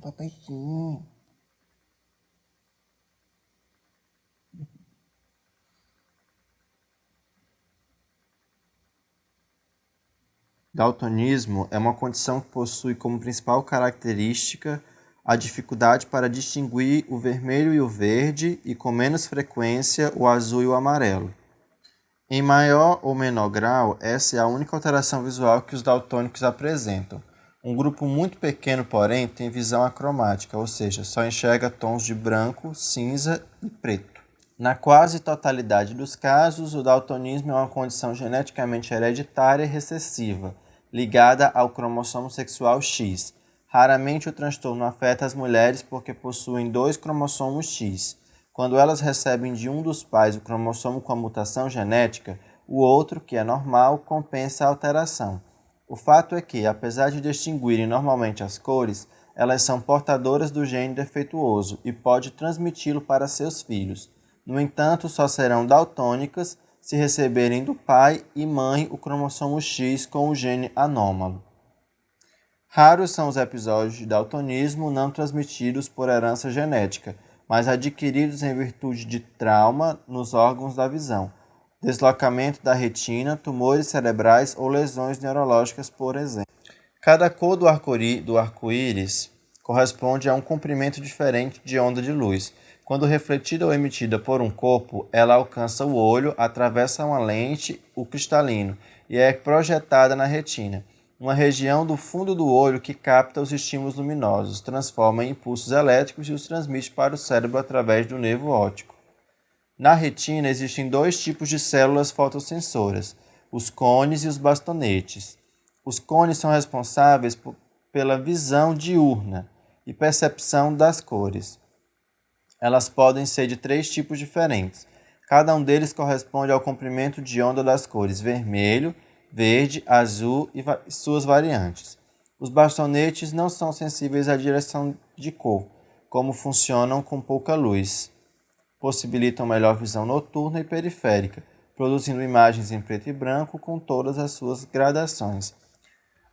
Papaizinho. Daltonismo é uma condição que possui como principal característica a dificuldade para distinguir o vermelho e o verde e, com menos frequência, o azul e o amarelo. Em maior ou menor grau, essa é a única alteração visual que os daltônicos apresentam. Um grupo muito pequeno, porém, tem visão acromática, ou seja, só enxerga tons de branco, cinza e preto. Na quase totalidade dos casos, o daltonismo é uma condição geneticamente hereditária e recessiva, ligada ao cromossomo sexual X. Raramente o transtorno afeta as mulheres porque possuem 2 cromossomos X. Quando elas recebem de um dos pais o cromossomo com a mutação genética, o outro, que é normal, compensa a alteração. O fato é que, apesar de distinguirem normalmente as cores, elas são portadoras do gene defeituoso e pode transmiti-lo para seus filhos. No entanto, só serão daltônicas se receberem do pai e mãe o cromossomo X com o gene anômalo. Raros são os episódios de daltonismo não transmitidos por herança genética, mas adquiridos em virtude de trauma nos órgãos da visão, deslocamento da retina, tumores cerebrais ou lesões neurológicas, por exemplo. Cada cor do arco-íris corresponde a um comprimento diferente de onda de luz. Quando refletida ou emitida por um corpo, ela alcança o olho, atravessa uma lente, o cristalino, e é projetada na retina, uma região do fundo do olho que capta os estímulos luminosos, transforma em impulsos elétricos e os transmite para o cérebro através do nervo óptico. Na retina existem 2 tipos de células fotossensoras, os cones e os bastonetes. Os cones são responsáveis pela visão diurna e percepção das cores. Elas podem ser de 3 tipos diferentes. Cada um deles corresponde ao comprimento de onda das cores vermelho, verde, azul e suas variantes. Os bastonetes não são sensíveis à direção de cor, como funcionam com pouca luz. Possibilitam melhor visão noturna e periférica, produzindo imagens em preto e branco com todas as suas gradações.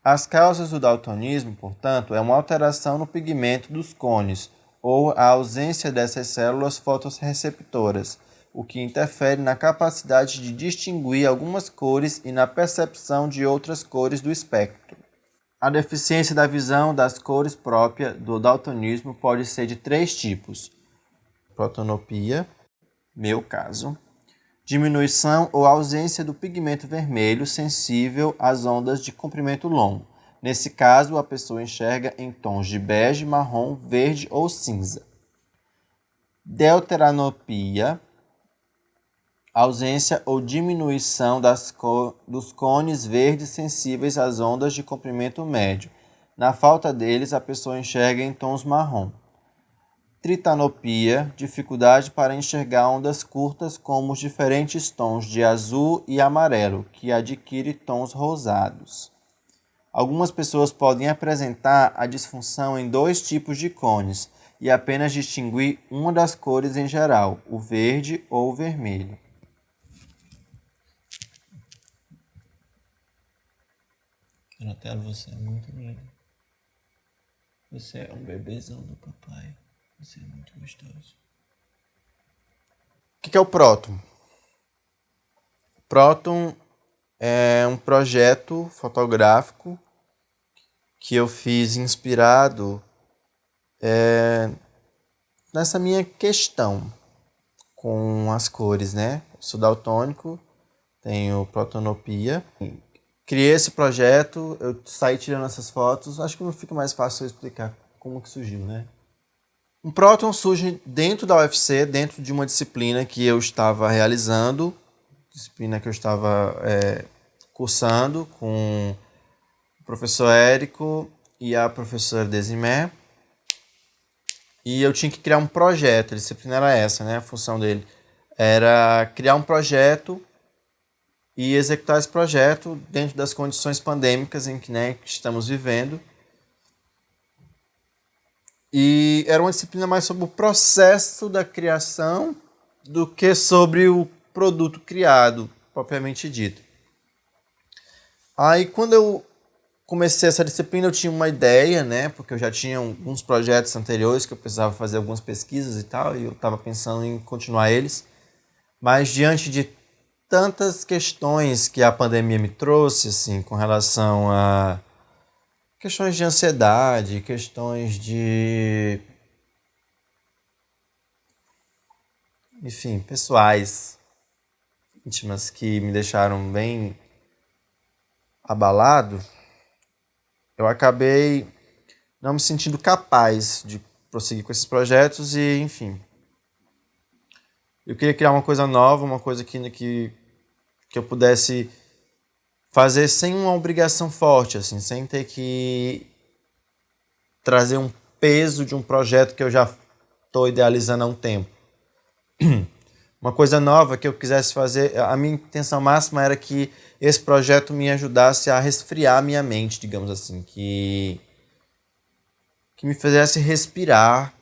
As causas do daltonismo, portanto, é uma alteração no pigmento dos cones, ou a ausência dessas células fotorreceptoras, o que interfere na capacidade de distinguir algumas cores e na percepção de outras cores do espectro. A deficiência da visão das cores própria do daltonismo pode ser de 3 tipos: protanopia, meu caso, diminuição ou ausência do pigmento vermelho sensível às ondas de comprimento longo. Nesse caso, a pessoa enxerga em tons de bege, marrom, verde ou cinza. Deuteranopia, ausência ou diminuição dos cones verdes sensíveis às ondas de comprimento médio. Na falta deles, a pessoa enxerga em tons marrom. Tritanopia, dificuldade para enxergar ondas curtas como os diferentes tons de azul e amarelo, que adquire tons rosados. Algumas pessoas podem apresentar a disfunção em 2 tipos de cones e apenas distinguir uma das cores em geral, o verde ou o vermelho. Donatello, você é muito lindo. Você é um bebezão do papai. Você é muito gostoso. O que é o próton? Próton é um projeto fotográfico que eu fiz inspirado nessa minha questão com as cores, né? Eu sou daltônico, tenho protonopia. Criei esse projeto, eu saí tirando essas fotos. Acho que não fica mais fácil eu explicar como que surgiu, né? Um próton surge dentro da UFC, dentro de uma disciplina que eu estava realizando, disciplina que eu estava cursando com o professor Érico e a professora Desimé. E eu tinha que criar um projeto, a disciplina era essa, né? A função dele era criar um projeto e executar esse projeto dentro das condições pandêmicas em que, né, que estamos vivendo. E era uma disciplina mais sobre o processo da criação do que sobre o produto criado, propriamente dito. Aí, quando eu comecei essa disciplina, eu tinha uma ideia, né? Porque eu já tinha alguns projetos anteriores que eu precisava fazer algumas pesquisas e tal, e eu estava pensando em continuar eles. Mas diante de tantas questões que a pandemia me trouxe, assim, com relação a questões de ansiedade, questões de, enfim, pessoais, íntimas, que me deixaram bem abalado, eu acabei não me sentindo capaz de prosseguir com esses projetos e, enfim, eu queria criar uma coisa nova, uma coisa que eu pudesse fazer sem uma obrigação forte, assim, sem ter que trazer um peso de um projeto que eu já estou idealizando há um tempo. Uma coisa nova que eu quisesse fazer, a minha intenção máxima era que esse projeto me ajudasse a resfriar a minha mente, digamos assim, que me fizesse respirar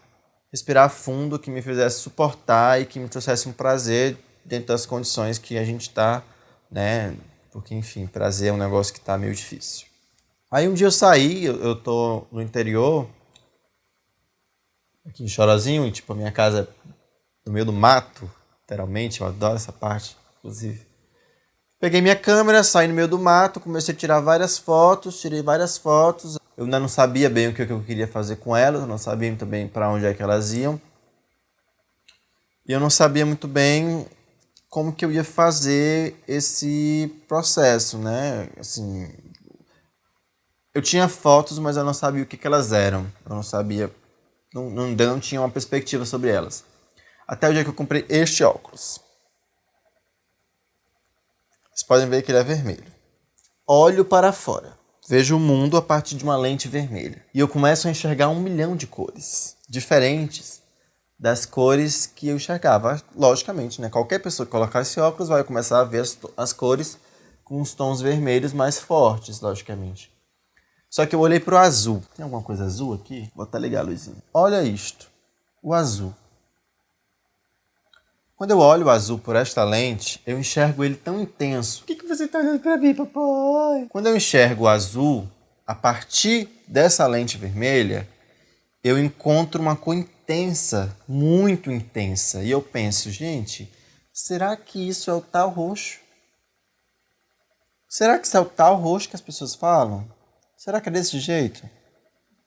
fundo, que me fizesse suportar e que me trouxesse um prazer dentro das condições que a gente está, né? Porque, enfim, prazer é um negócio que está meio difícil. Aí um dia eu saí, eu tô no interior, aqui em Chorozinho, e tipo, a minha casa é no meio do mato, literalmente, eu adoro essa parte, inclusive. Peguei minha câmera, saí no meio do mato, comecei a tirar várias fotos, tirei várias fotos. Eu ainda não sabia bem o que eu queria fazer com elas, eu não sabia muito bem para onde é que elas iam. E eu não sabia muito bem como que eu ia fazer esse processo, né? Assim, eu tinha fotos, mas eu não sabia o que elas eram. Eu não sabia, não tinha uma perspectiva sobre elas. Até o dia que eu comprei este óculos. Vocês podem ver que ele é vermelho. Olho para fora. Vejo o mundo a partir de uma lente vermelha. E eu começo a enxergar 1 milhão de cores diferentes das cores que eu enxergava. Logicamente, né? Qualquer pessoa que colocar esse óculos vai começar a ver as cores com os tons vermelhos mais fortes, logicamente. Só que eu olhei para o azul. Tem alguma coisa azul aqui? Vou até ligar a luzinha. Olha isto. O azul. Quando eu olho o azul por esta lente, eu enxergo ele tão intenso. O que você está olhando para mim, papai? Quando eu enxergo o azul, a partir dessa lente vermelha, eu encontro uma cor intensa, muito intensa. E eu penso, gente, será que isso é o tal roxo? Será que isso é o tal roxo que as pessoas falam? Será que é desse jeito?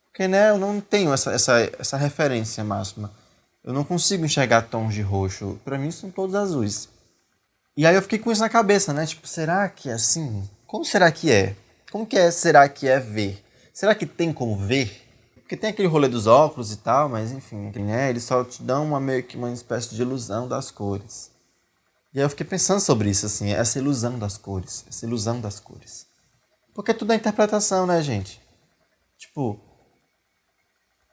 Porque, né, eu não tenho essa referência máxima. Eu não consigo enxergar tons de roxo. Pra mim são todos azuis. E aí eu fiquei com isso na cabeça, né? Tipo, será que é assim? Como será que é? Como que é, será que é ver? Será que tem como ver? Porque tem aquele rolê dos óculos e tal, mas enfim, né? Eles só te dão meio que uma espécie de ilusão das cores. E aí eu fiquei pensando sobre isso, assim, essa ilusão das cores. Essa ilusão das cores. Porque tudo é interpretação, né, gente? Tipo,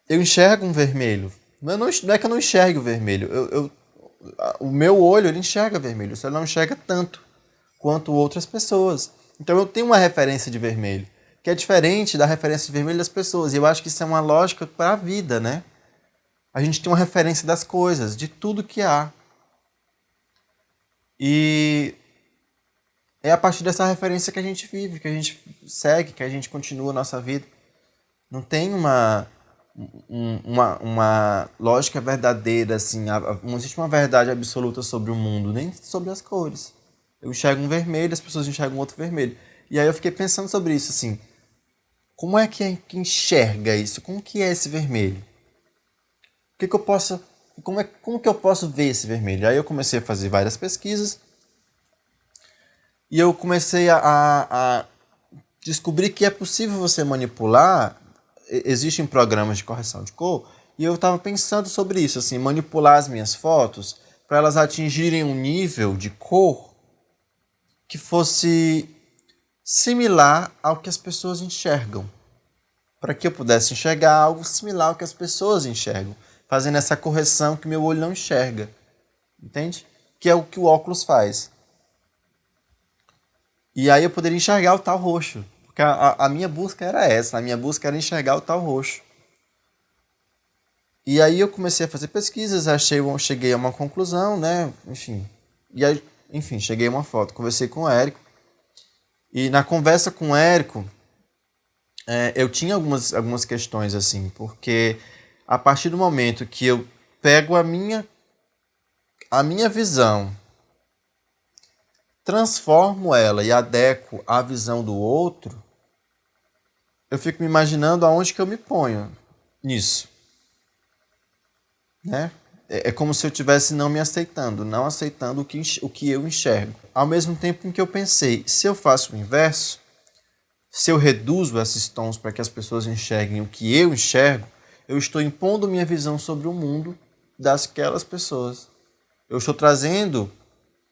eu enxergo um vermelho. Não é que eu não enxergue o vermelho. O meu olho ele enxerga vermelho. Só não enxerga tanto quanto outras pessoas. Então eu tenho uma referência de vermelho, que é diferente da referência de vermelho das pessoas. E eu acho que isso é uma lógica para a vida, né? A gente tem uma referência das coisas, de tudo que há. E é a partir dessa referência que a gente vive, que a gente segue, que a gente continua a nossa vida. Não tem uma lógica verdadeira, assim, não existe uma verdade absoluta sobre o mundo, nem sobre as cores. Eu enxergo um vermelho, as pessoas enxergam outro vermelho. E aí eu fiquei pensando sobre isso, assim, como é que enxerga isso? Como que é esse vermelho? Como que eu posso ver esse vermelho? Aí eu comecei a fazer várias pesquisas e eu comecei a descobrir que é possível você manipular. Existem programas de correção de cor e eu estava pensando sobre isso, assim, manipular as minhas fotos para elas atingirem um nível de cor que fosse similar ao que as pessoas enxergam, para que eu pudesse enxergar algo similar ao que as pessoas enxergam, fazendo essa correção que meu olho não enxerga, entende? Que é o que o óculos faz. E aí eu poderia enxergar o tal roxo, porque a minha busca era essa, a minha busca era enxergar o tal roxo. E aí eu comecei a fazer pesquisas, cheguei a uma conclusão, né? Enfim. E aí, enfim, cheguei a uma foto, conversei com o Érico. E na conversa com o Érico, eu tinha algumas questões assim, porque a partir do momento que eu pego a minha visão, transformo ela e adequo à visão do outro, eu fico me imaginando aonde que eu me ponho nisso, né? É como se eu estivesse não me aceitando, não aceitando o que eu enxergo. Ao mesmo tempo em que eu pensei, se eu faço o inverso, se eu reduzo esses tons para que as pessoas enxerguem o que eu enxergo, eu estou impondo minha visão sobre o mundo daquelas pessoas. Eu estou trazendo,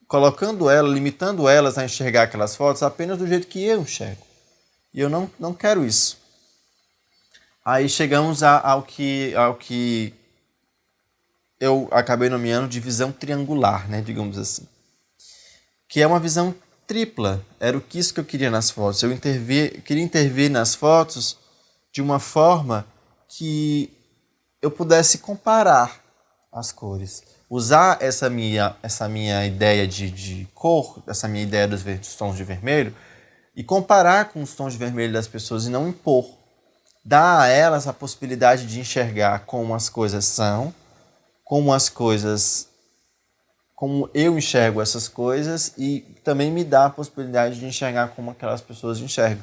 colocando elas, limitando elas a enxergar aquelas fotos apenas do jeito que eu enxergo. E eu não quero isso. Aí chegamos ao que eu acabei nomeando de visão triangular, né, digamos assim. Que é uma visão tripla. Era isso que eu queria nas fotos. Eu queria intervir nas fotos de uma forma que eu pudesse comparar as cores. Usar essa minha ideia de cor, essa minha ideia dos tons de vermelho, e comparar com os tons de vermelho das pessoas e não impor. Dar a elas a possibilidade de enxergar como as coisas são, como eu enxergo essas coisas, e também me dá a possibilidade de enxergar como aquelas pessoas enxergam.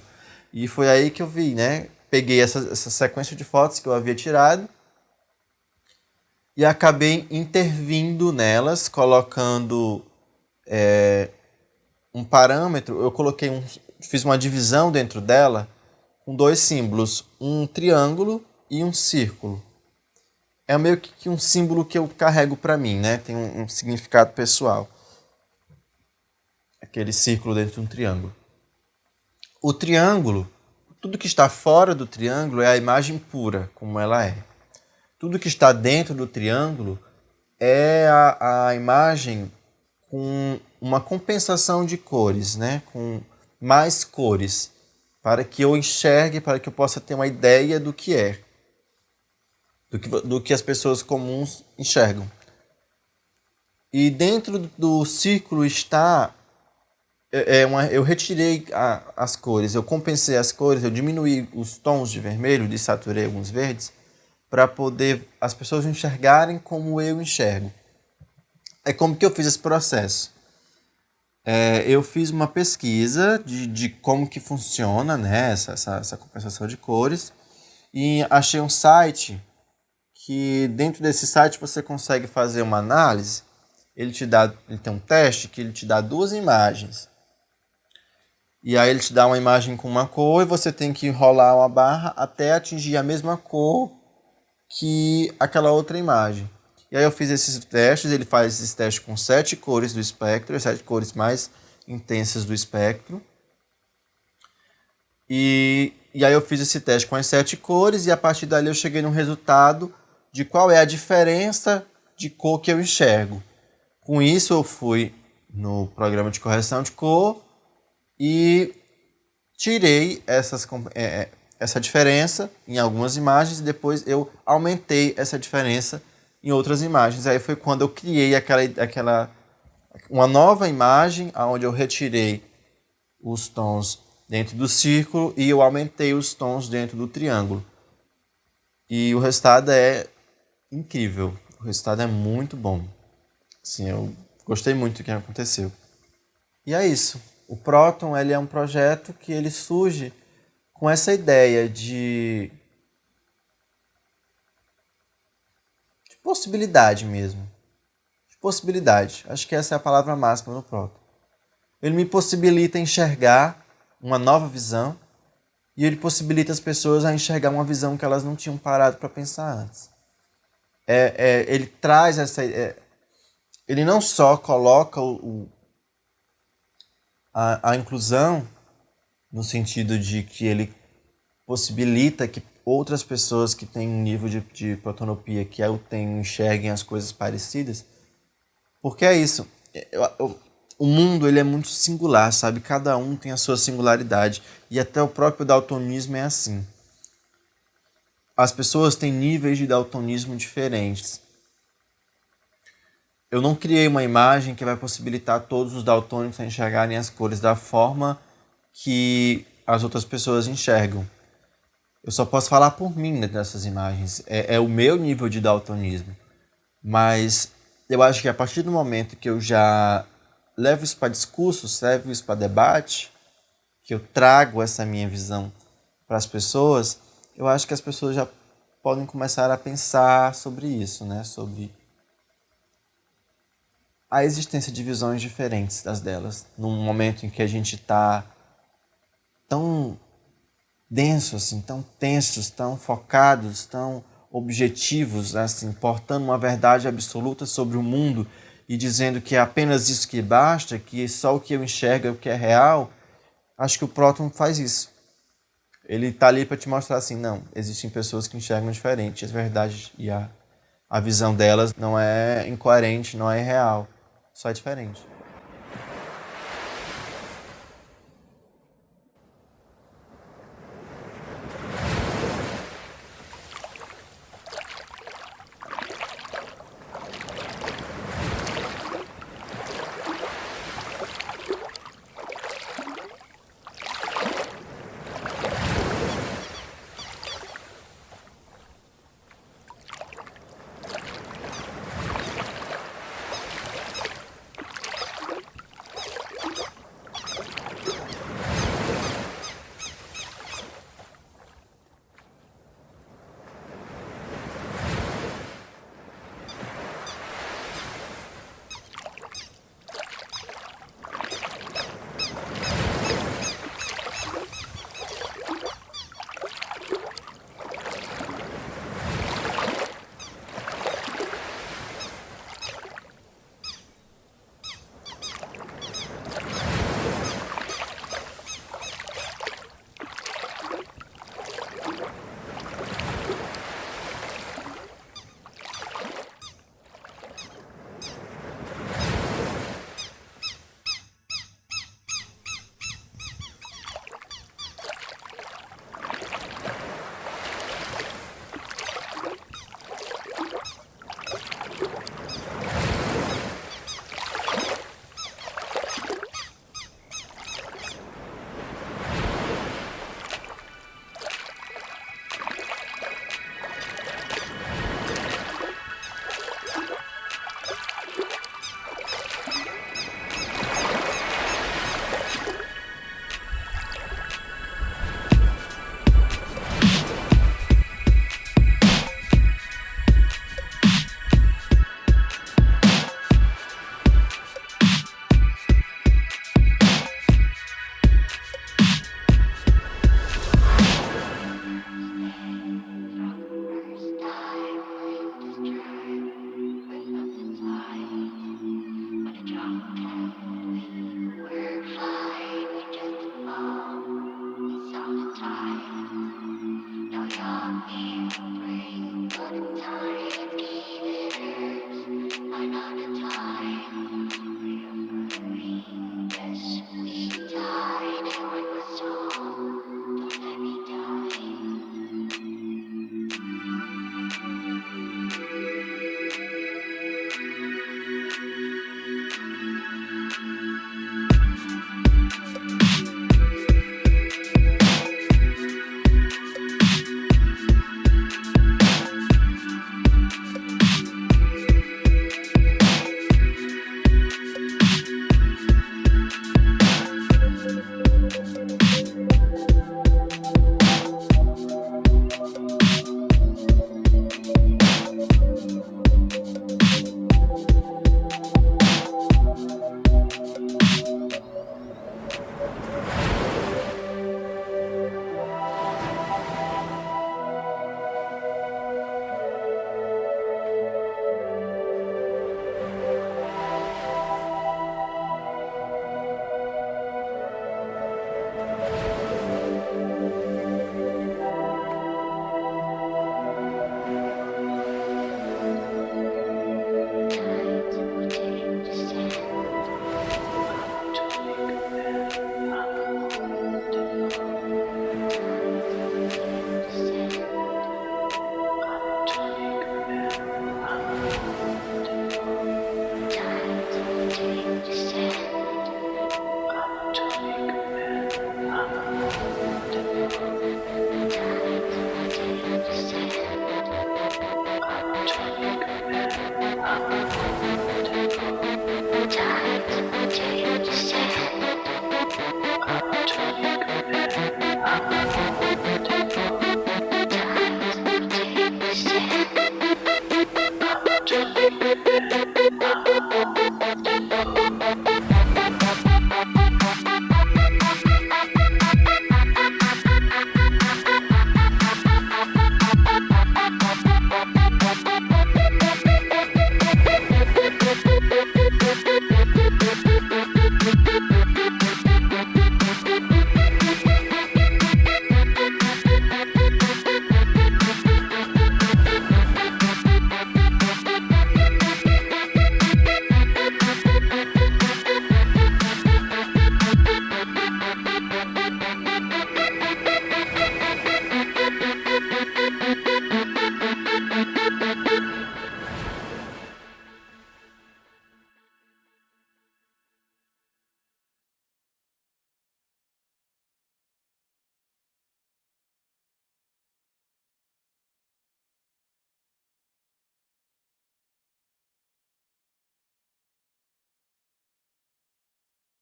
E foi aí que eu vi, né? Peguei essa sequência de fotos que eu havia tirado e acabei intervindo nelas, colocando um parâmetro. Fiz uma divisão dentro dela com dois símbolos, um triângulo e um círculo. É meio que um símbolo que eu carrego para mim, né? Tem um significado pessoal. Aquele círculo dentro de um triângulo. O triângulo, tudo que está fora do triângulo é a imagem pura, como ela é. Tudo que está dentro do triângulo é a imagem com uma compensação de cores, né? Com mais cores, para que eu enxergue, para que eu possa ter uma ideia do que é. Do que as pessoas comuns enxergam. E dentro do círculo está... eu retirei as cores, eu compensei as cores, eu diminuí os tons de vermelho, desaturei alguns verdes, para poder as pessoas enxergarem como eu enxergo. É como que eu fiz esse processo. Eu fiz uma pesquisa de como que funciona, né, essa compensação de cores, e achei um site que dentro desse site você consegue fazer uma análise. Ele tem um teste que ele te dá duas imagens. E aí ele te dá uma imagem com uma cor e você tem que rolar uma barra até atingir a mesma cor que aquela outra imagem. E aí eu fiz esses testes, ele faz esses testes com 7 cores do espectro, as 7 cores mais intensas do espectro. E aí eu fiz esse teste com as 7 cores e a partir dali eu cheguei num resultado de qual é a diferença de cor que eu enxergo. Com isso eu fui no programa de correção de cor e tirei essa diferença em algumas imagens e depois eu aumentei essa diferença em outras imagens. Aí foi quando eu criei uma nova imagem onde eu retirei os tons dentro do círculo e eu aumentei os tons dentro do triângulo. E o resultado é incrível. O resultado é muito bom. Assim, eu gostei muito do que aconteceu. E é isso. O Próton, ele é um projeto que ele surge com essa ideia de possibilidade mesmo. De possibilidade. Acho que essa é a palavra máxima no Próton. Ele me possibilita enxergar uma nova visão e ele possibilita as pessoas a enxergar uma visão que elas não tinham parado para pensar antes. Ele traz essa... ele não só coloca a inclusão no sentido de que ele possibilita que outras pessoas que têm um nível de protonopia que eu tenho enxerguem as coisas parecidas, porque é isso. O mundo ele é muito singular, sabe? Cada um tem a sua singularidade e até o próprio daltonismo é assim. As pessoas têm níveis de daltonismo diferentes. Eu não criei uma imagem que vai possibilitar todos os daltônicos a enxergarem as cores da forma que as outras pessoas enxergam. Eu só posso falar por mim nessas imagens. É o meu nível de daltonismo. Mas eu acho que a partir do momento que eu já levo isso para discursos, levo isso para debate, que eu trago essa minha visão para as pessoas, eu acho que as pessoas já podem começar a pensar sobre isso, né? Sobre a existência de visões diferentes das delas, num momento em que a gente está tão denso, assim, tão tensos, tão focados, tão objetivos, assim, portando uma verdade absoluta sobre o mundo e dizendo que é apenas isso que basta, que só o que eu enxergo é o que é real. Acho que o próton faz isso. Ele está ali para te mostrar assim, não, existem pessoas que enxergam diferente, as verdades e a visão delas não é incoerente, não é real, só é diferente.